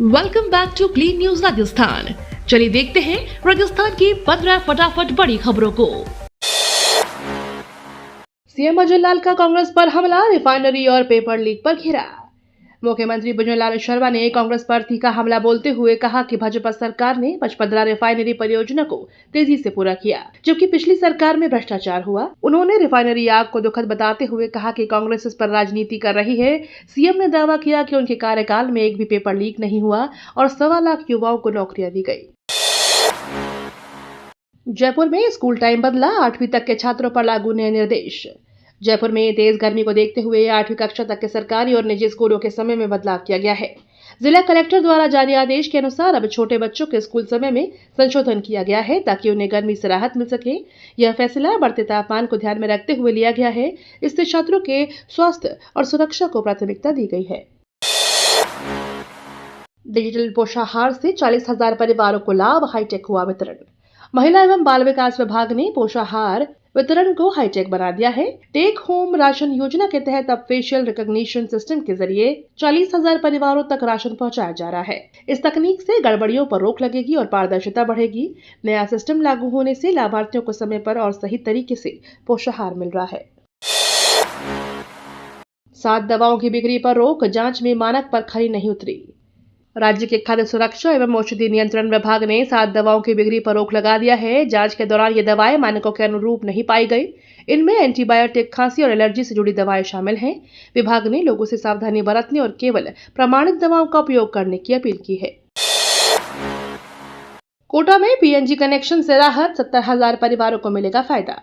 Welcome back to clean news Rajasthan. चलिए देखते हैं राजस्थान की 15 फटाफट बड़ी खबरों को। सीएम भजनलाल का कांग्रेस पर हमला, रिफाइनरी और पेपर लीक पर घेरा। मुख्यमंत्री भजनलाल शर्मा ने कांग्रेस पर तीखा हमला बोलते हुए कहा कि भाजपा सरकार ने पचपदरा रिफाइनरी परियोजना को तेजी से पूरा किया, जबकि पिछली सरकार में भ्रष्टाचार हुआ। उन्होंने रिफाइनरी आग को दुखद बताते हुए कहा कि कांग्रेस इस पर राजनीति कर रही है। सीएम ने दावा किया कि उनके कार्यकाल में एक भी पेपर लीक नहीं हुआ और 1.25 लाख युवाओं को नौकरियां दी गई। जयपुर में स्कूल टाइम बदला, 8वीं तक के छात्रों पर लागू नए निर्देश। जयपुर में तेज गर्मी को देखते हुए 8वीं कक्षा तक के सरकारी और निजी स्कूलों के समय में बदलाव किया गया है। जिला कलेक्टर द्वारा जारी आदेश के अनुसार अब छोटे बच्चों के स्कूल समय में संशोधन किया गया है ताकि उन्हें गर्मी से राहत मिल सके। यह फैसला बढ़ते तापमान को ध्यान में रखते हुए लिया गया है। इससे छात्रों के स्वास्थ्य और सुरक्षा को प्राथमिकता दी गई है। डिजिटल पोषाहार से 40,000 परिवारों को लाभ, हाईटेक हुआ वितरण। महिला एवं बाल विकास विभाग ने पोषाहार वितरण को हाईटेक बना दिया है। टेक होम राशन योजना के तहत अब फेशियल रिकॉग्निशन सिस्टम के जरिए 40,000 परिवारों तक राशन पहुंचाया जा रहा है। इस तकनीक से गड़बड़ियों पर रोक लगेगी और पारदर्शिता बढ़ेगी। नया सिस्टम लागू होने से लाभार्थियों को समय पर और सही तरीके से पोषाहार मिल रहा है। 7 दवाओं की बिक्री पर रोक, जांच में मानक पर खरी नहीं उतरी। राज्य के खाद्य सुरक्षा एवं औषधि नियंत्रण विभाग ने 7 दवाओं की बिक्री पर रोक लगा दिया है। जांच के दौरान ये दवाएं मानकों के अनुरूप नहीं पाई गई। इनमें एंटीबायोटिक, खांसी और एलर्जी से जुड़ी दवाएं शामिल हैं। विभाग ने लोगों से सावधानी बरतने और केवल प्रमाणित दवाओं का उपयोग करने की अपील की है। कोटा में पीएनजी कनेक्शन से राहत, 70,000 परिवारों को मिलेगा फायदा।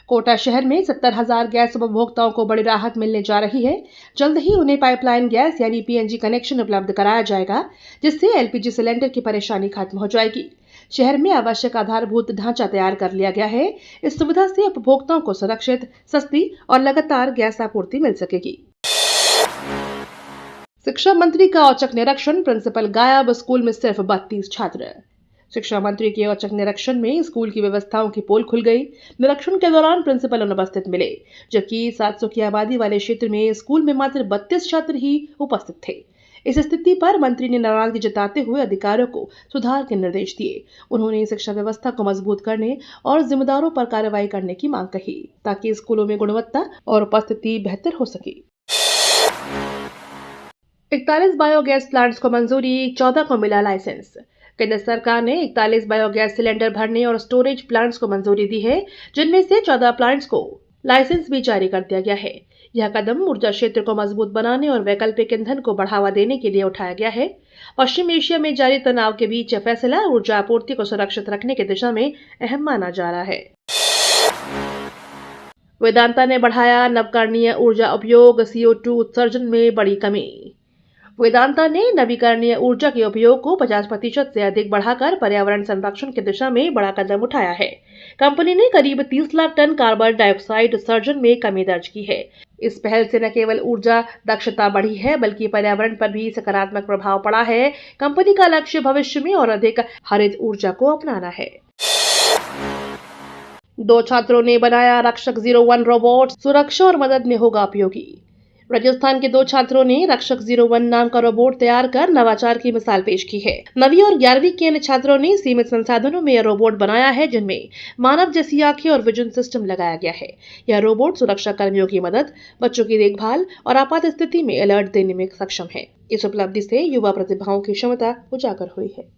कोटा शहर में 70,000 गैस उपभोक्ताओं को बड़ी राहत मिलने जा रही है। जल्द ही उन्हें पाइपलाइन गैस यानी पीएनजी कनेक्शन उपलब्ध कराया जाएगा, जिससे एलपीजी सिलेंडर की परेशानी खत्म हो जाएगी। शहर में आवश्यक आधारभूत ढांचा तैयार कर लिया गया है। इस सुविधा से उपभोक्ताओं को सुरक्षित, सस्ती और लगातार गैस आपूर्ति मिल सकेगी। शिक्षा मंत्री का औचक निरीक्षण, प्रिंसिपल गायब, स्कूल में सिर्फ 32 छात्र। शिक्षा मंत्री के औचक निरीक्षण में स्कूल की व्यवस्थाओं की पोल खुल गई। निरीक्षण के दौरान प्रिंसिपल अनुपस्थित मिले, जबकि 700 की आबादी वाले क्षेत्र में स्कूल में मात्र 32 छात्र ही उपस्थित थे। इस स्थिति पर मंत्री ने नाराजगी जताते हुए अधिकारियों को सुधार के निर्देश दिए। उन्होंने शिक्षा व्यवस्था को मजबूत करने और जिम्मेदारों पर कार्रवाई करने की मांग कही, ताकि स्कूलों में गुणवत्ता और उपस्थिति बेहतर हो सके। 41 बायोगैस प्लांट्स को मंजूरी, 14 को मिला लाइसेंस। केंद्र सरकार ने 41 बायोगैस सिलेंडर भरने और स्टोरेज प्लांट्स को मंजूरी दी है, जिनमें से 14 प्लांट्स को लाइसेंस भी जारी कर दिया गया है। यह कदम ऊर्जा क्षेत्र को मजबूत बनाने और वैकल्पिक ईंधन को बढ़ावा देने के लिए उठाया गया है। पश्चिम एशिया में जारी तनाव के बीच यह फैसला ऊर्जा आपूर्ति को सुरक्षित रखने की दिशा में अहम माना जा रहा है। वेदांता ने बढ़ाया नवकरणीय ऊर्जा उपयोग, CO2 उत्सर्जन में बड़ी कमी। वेदांता ने नवीकरणीय ऊर्जा के उपयोग को 50% से अधिक बढ़ाकर पर्यावरण संरक्षण की दिशा में बड़ा कदम उठाया है। कंपनी ने करीब 30 लाख टन कार्बन डाइऑक्साइड उत्सर्जन में कमी दर्ज की है। इस पहल से न केवल ऊर्जा दक्षता बढ़ी है, बल्कि पर्यावरण पर भी सकारात्मक प्रभाव पड़ा है। कंपनी का लक्ष्य भविष्य में और अधिक हरित ऊर्जा को अपनाना है। 2 छात्रों ने बनाया रक्षक 01 रोबोट, सुरक्षा और मदद में होगा उपयोगी। राजस्थान के 2 छात्रों ने रक्षक 01 नाम का रोबोट तैयार कर नवाचार की मिसाल पेश की है। 9वीं और 11वीं के इन छात्रों ने सीमित संसाधनों में यह रोबोट बनाया है, जिनमें मानव जैसी आंखें और विजन सिस्टम लगाया गया है। यह रोबोट सुरक्षा कर्मियों की मदद, बच्चों की देखभाल और आपात स्थिति में अलर्ट देने में सक्षम है। इस उपलब्धि से युवा प्रतिभाओं की क्षमता उजागर हुई है।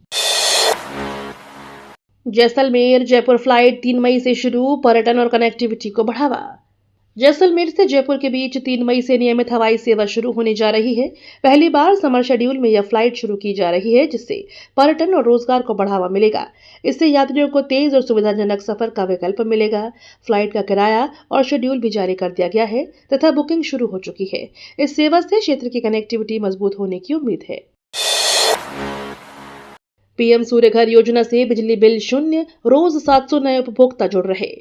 जैसलमेर जयपुर फ्लाइट 3 मई से शुरू, पर्यटन और कनेक्टिविटी को बढ़ावा। जैसलमेर से जयपुर के बीच 3 मई से नियमित हवाई सेवा शुरू होने जा रही है। पहली बार समर शेड्यूल में यह फ्लाइट शुरू की जा रही है, जिससे पर्यटन और रोजगार को बढ़ावा मिलेगा। इससे यात्रियों को तेज और सुविधाजनक सफर का विकल्प मिलेगा। फ्लाइट का किराया और शेड्यूल भी जारी कर दिया गया है तथा बुकिंग शुरू हो चुकी है। इस सेवा से क्षेत्र की कनेक्टिविटी मजबूत होने की उम्मीद है। पीएम सूर्यघर योजना से बिजली बिल शून्य, रोज 700 नए उपभोक्ता जुड़ रहे।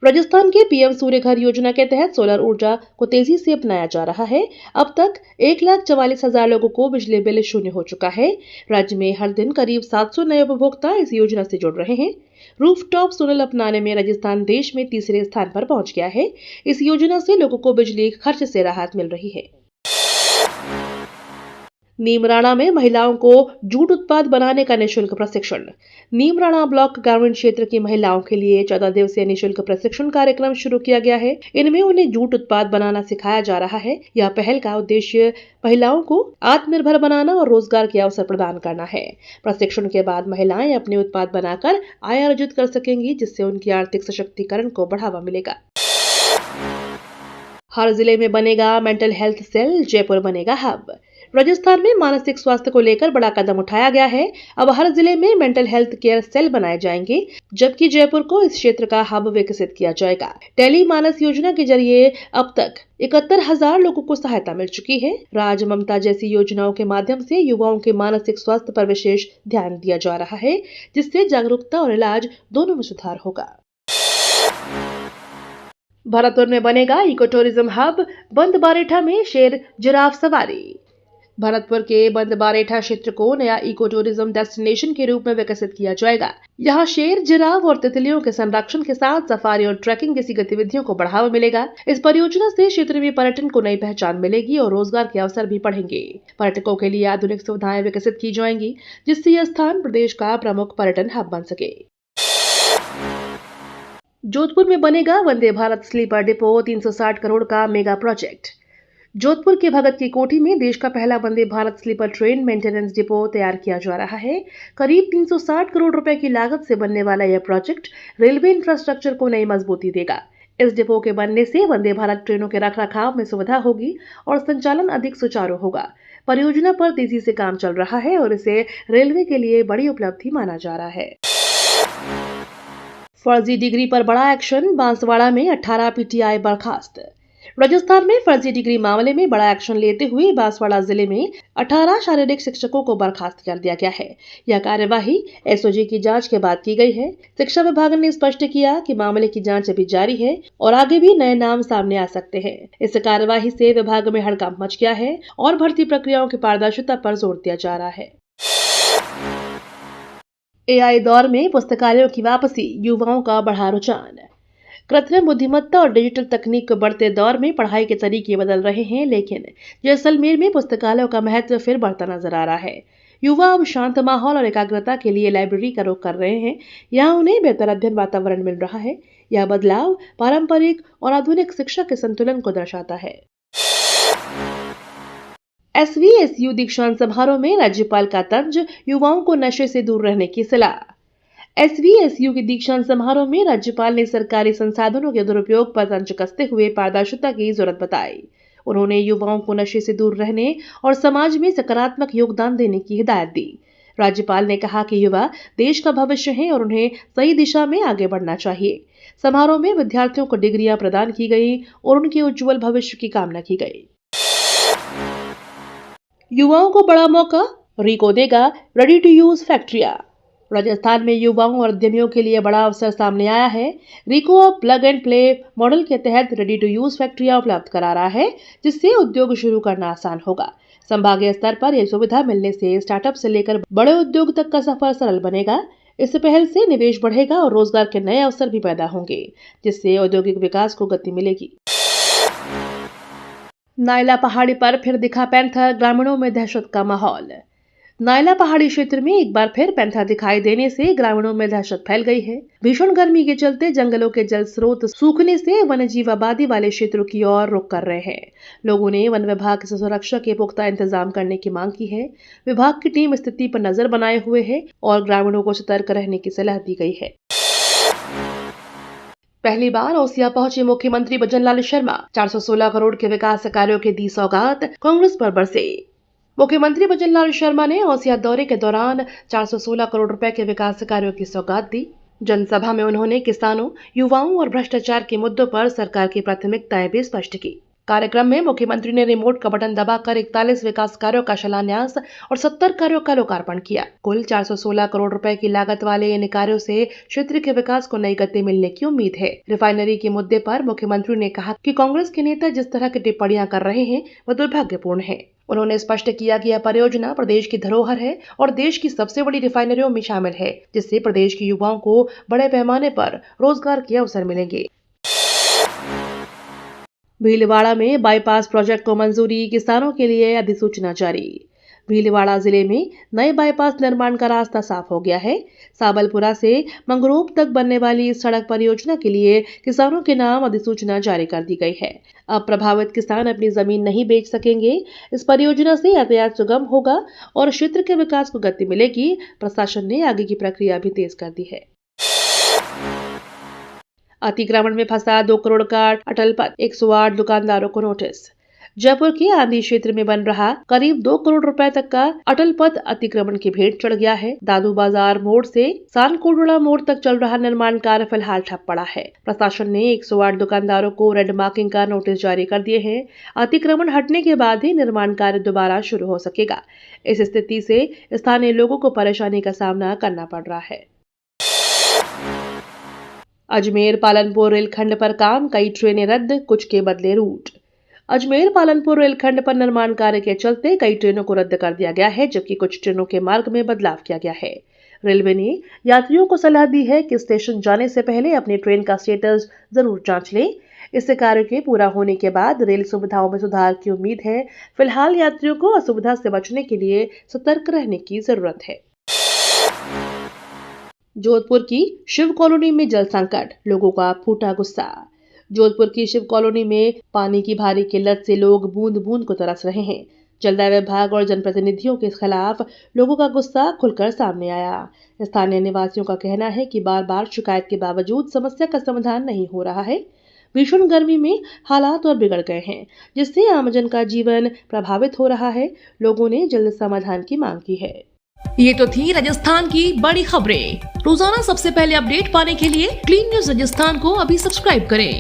राजस्थान के पीएम सूर्यघर योजना के तहत सोलर ऊर्जा को तेजी से अपनाया जा रहा है। अब तक 1,44,000 लोगों को बिजली बिल शून्य हो चुका है। राज्य में हर दिन करीब 700 नए उपभोक्ता इस योजना से जुड़ रहे हैं। रूफटॉप सोलर अपनाने में राजस्थान देश में तीसरे स्थान पर पहुंच गया है। इस योजना से लोगों को बिजली खर्च से राहत मिल रही है। नीमराणा में महिलाओं को जूट उत्पाद बनाने का निःशुल्क प्रशिक्षण। नीमराणा ब्लॉक ग्रामीण क्षेत्र की महिलाओं के लिए 14 दिवसीय निःशुल्क प्रशिक्षण कार्यक्रम शुरू किया गया है। इनमें उन्हें जूट उत्पाद बनाना सिखाया जा रहा है। यह पहल का उद्देश्य महिलाओं को आत्मनिर्भर बनाना और रोजगार के अवसर प्रदान करना है। प्रशिक्षण के बाद महिलाएं अपने उत्पाद बनाकर आय अर्जित कर सकेंगी, जिससे उनकी आर्थिक सशक्तिकरण को बढ़ावा मिलेगा। हर जिले में बनेगा मेंटल हेल्थ सेल, जयपुर बनेगा हब। राजस्थान में मानसिक स्वास्थ्य को लेकर बड़ा कदम उठाया गया है। अब हर जिले में मेंटल हेल्थ केयर सेल बनाए जाएंगे, जबकि जयपुर को इस क्षेत्र का हब विकसित किया जाएगा। टेली मानस योजना के जरिए अब तक 71,000 लोगों को सहायता मिल चुकी है। राज ममता जैसी योजनाओं के माध्यम से युवाओं के मानसिक स्वास्थ्य पर विशेष ध्यान दिया जा रहा है, जिससे जागरूकता और इलाज दोनों में सुधार होगा। भरतपुर में बनेगा इको टूरिज्म हब, बंद बारेठा में शेर जिराफ सवारी। भरतपुर के बंद बारेठा क्षेत्र को नया इको टूरिज्म डेस्टिनेशन के रूप में विकसित किया जाएगा। यहाँ शेर, जिराफ और तितलियों के संरक्षण के साथ सफारी और ट्रैकिंग जैसी गतिविधियों को बढ़ावा मिलेगा। इस परियोजना से क्षेत्र में पर्यटन को नई पहचान मिलेगी और रोजगार के अवसर भी बढ़ेंगे। पर्यटकों के लिए आधुनिक सुविधाएं विकसित की जाएंगी, जिससे यह स्थान प्रदेश का प्रमुख पर्यटन हब बन सके। जोधपुर में बनेगा वंदे भारत स्लीपर डिपो, 360 करोड़ का मेगा प्रोजेक्ट। जोधपुर के भगत की कोठी में देश का पहला Vande Bharat sleeper train maintenance depot तैयार किया जा रहा है। करीब 360 करोड़ रुपए की लागत से बनने वाला यह प्रोजेक्ट रेलवे इंफ्रास्ट्रक्चर को नई मजबूती देगा। इस डिपो के बनने से वंदे भारत ट्रेनों के रखरखाव में सुविधा होगी और संचालन अधिक सुचारू होगा। परियोजना पर तेजी से काम चल रहा है और इसे रेलवे के लिए बड़ी उपलब्धि माना जा रहा है। फर्जी डिग्री पर बड़ा एक्शन, बांसवाड़ा में 18 पीटीआई बर्खास्त। राजस्थान में फर्जी डिग्री मामले में बड़ा एक्शन लेते हुए बांसवाड़ा जिले में 18 शारीरिक शिक्षकों को बर्खास्त कर दिया गया है। यह कार्यवाही एसओजी की जांच के बाद की गई है। शिक्षा विभाग ने स्पष्ट किया कि मामले की जांच अभी जारी है और आगे भी नए नाम सामने आ सकते हैं। इस कार्यवाही से विभाग में हड़कंप मच गया है और भर्ती प्रक्रियाओं की पारदर्शिता पर जोर दिया जा रहा है। एआई दौर में पुस्तकालयों की वापसी, युवाओं का बढ़ा रुझान। कृत्रिम बुद्धिमत्ता और डिजिटल तकनीक के बढ़ते दौर में पढ़ाई के तरीके बदल रहे हैं, लेकिन जैसलमेर में पुस्तकालयों का महत्व फिर बढ़ता नजर आ रहा है। युवा अब शांत माहौल और एकाग्रता के लिए लाइब्रेरी का रुख कर रहे हैं। यहाँ उन्हें बेहतर अध्ययन वातावरण मिल रहा है। यह बदलाव पारंपरिक और आधुनिक शिक्षा के संतुलन को दर्शाता है। SVSU दीक्षांत समारोह में राज्यपाल का तंज, युवाओं को नशे से दूर रहने की सलाह। SVSU के दीक्षांत समारोह में राज्यपाल ने सरकारी संसाधनों के दुरुपयोग पर तंज कसते हुए पारदर्शिता की जरूरत बताई। उन्होंने युवाओं को नशे से दूर रहने और समाज में सकारात्मक योगदान देने की हिदायत दी। राज्यपाल ने कहा कि युवा देश का भविष्य है और उन्हें सही दिशा में आगे बढ़ना चाहिए। समारोह में विद्यार्थियों को डिग्रियां प्रदान की गई और उनके उज्जवल भविष्य की कामना की गई। युवाओं को बड़ा मौका, रीको देगा रेडी टू यूज फैक्ट्रियां। राजस्थान में युवाओं और उद्यमियों के लिए बड़ा अवसर सामने आया है। रीको अब प्लग एंड प्ले मॉडल के तहत रेडी टू यूज फैक्ट्रियां उपलब्ध करा रहा है, जिससे उद्योग शुरू करना आसान होगा। संभागीय स्तर पर यह सुविधा मिलने से स्टार्टअप से लेकर बड़े उद्योग तक का सफर सरल बनेगा। इस पहल से निवेश बढ़ेगा और रोजगार के नए अवसर भी पैदा होंगे, जिससे औद्योगिक विकास को गति मिलेगी। नायला पहाड़ी पर फिर दिखा पैंथर, ग्रामीणों में दहशत का माहौल। नायला पहाड़ी क्षेत्र में एक बार फिर पैंथर दिखाई देने से ग्रामीणों में दहशत फैल गई है। भीषण गर्मी के चलते जंगलों के जल स्रोत सूखने से वन्यजीव आबादी वाले क्षेत्रों की ओर रुख कर रहे हैं। लोगों ने वन विभाग से सुरक्षा के पुख्ता इंतजाम करने की मांग की है। विभाग की टीम स्थिति पर नजर बनाए हुए है और ग्रामीणों को सतर्क रहने की सलाह दी गई है। पहली बार ओसिया पहुंचे मुख्यमंत्री भजनलाल शर्मा, 416 करोड़ के विकास कार्यों की दी सौगात, कांग्रेस पर बरसे। मुख्यमंत्री भजनलाल शर्मा ने ओसिया दौरे के दौरान 416 करोड़ रुपए के विकास कार्यों की सौगात दी। जनसभा में उन्होंने किसानों, युवाओं और भ्रष्टाचार के मुद्दों पर सरकार की प्राथमिकताएं भी स्पष्ट की। कार्यक्रम में मुख्यमंत्री ने रिमोट का बटन दबाकर 41 विकास कार्यों का शिलान्यास और 70 कार्यों का लोकार्पण किया। कुल 416 करोड़ रुपए की लागत वाले इन कार्यों से क्षेत्र के विकास को नई गति मिलने की उम्मीद है। रिफाइनरी के मुद्दे पर मुख्यमंत्री ने कहा कि कांग्रेस के नेता जिस तरह की टिप्पणियां कर रहे हैं वह दुर्भाग्यपूर्ण है। उन्होंने स्पष्ट किया कि यह परियोजना प्रदेश की धरोहर है और देश की सबसे बड़ी रिफाइनरियों में शामिल है, जिससे प्रदेश के युवाओं को बड़े पैमाने पर रोजगार के अवसर मिलेंगे। भीलवाड़ा में बाईपास प्रोजेक्ट को मंजूरी, किसानों के लिए अधिसूचना जारी। भीलवाड़ा जिले में नए बाईपास निर्माण का रास्ता साफ हो गया है। साबलपुरा से मंगरोप तक बनने वाली इस सड़क परियोजना के लिए किसानों के नाम अधिसूचना जारी कर दी गई है। अब प्रभावित किसान अपनी जमीन नहीं बेच सकेंगे। इस परियोजना से यातायात सुगम होगा और क्षेत्र के विकास को गति मिलेगी। प्रशासन ने आगे की प्रक्रिया भी तेज कर दी है। अतिक्रमण में फंसा 2 करोड़ का अटल पथ, 108 दुकानदारों को नोटिस। जयपुर के आंधी क्षेत्र में बन रहा करीब 2 करोड़ रुपए तक का अटल पथ अतिक्रमण की भेंट चढ़ गया है। दादू बाजार मोड़ से सानकोटड़ा मोड़ तक चल रहा निर्माण कार्य फिलहाल ठप पड़ा है। प्रशासन ने 108 दुकानदारों को रेड मार्किंग का नोटिस जारी कर दिए हैं। अतिक्रमण हटने के बाद ही निर्माण कार्य दोबारा शुरू हो सकेगा। इस स्थिति से स्थानीय लोगों को परेशानी का सामना करना पड़ रहा है। अजमेर पालनपुर रेलखंड पर काम, कई ट्रेनें रद्द, कुछ के बदले रूट। अजमेर पालनपुर रेलखंड पर निर्माण कार्य के चलते कई ट्रेनों को रद्द कर दिया गया है, जबकि कुछ ट्रेनों के मार्ग में बदलाव किया गया है। रेलवे ने यात्रियों को सलाह दी है कि स्टेशन जाने से पहले अपनी ट्रेन का स्टेटस जरूर जांच लें। इस कार्य के पूरा होने के बाद रेल सुविधाओं में सुधार की उम्मीद है। फिलहाल यात्रियों को असुविधा से बचने के लिए सतर्क रहने की जरूरत है। जोधपुर की शिव कॉलोनी में जल संकट, लोगों का फूटा गुस्सा। जोधपुर की शिव कॉलोनी में पानी की भारी किल्लत से लोग बूंद बूंद को तरस रहे हैं। जलदाय विभाग और जनप्रतिनिधियों के खिलाफ लोगों का गुस्सा खुलकर सामने आया। स्थानीय निवासियों का कहना है कि बार बार शिकायत के बावजूद समस्या का समाधान नहीं हो रहा है। भीषण गर्मी में हालात और बिगड़ गए हैं, जिससे आमजन का जीवन प्रभावित हो रहा है। लोगों ने जल्द समाधान की मांग की है। ये तो थी राजस्थान की बड़ी खबरें। रोजाना सबसे पहले अपडेट पाने के लिए क्लीन न्यूज राजस्थान को अभी सब्सक्राइब करें।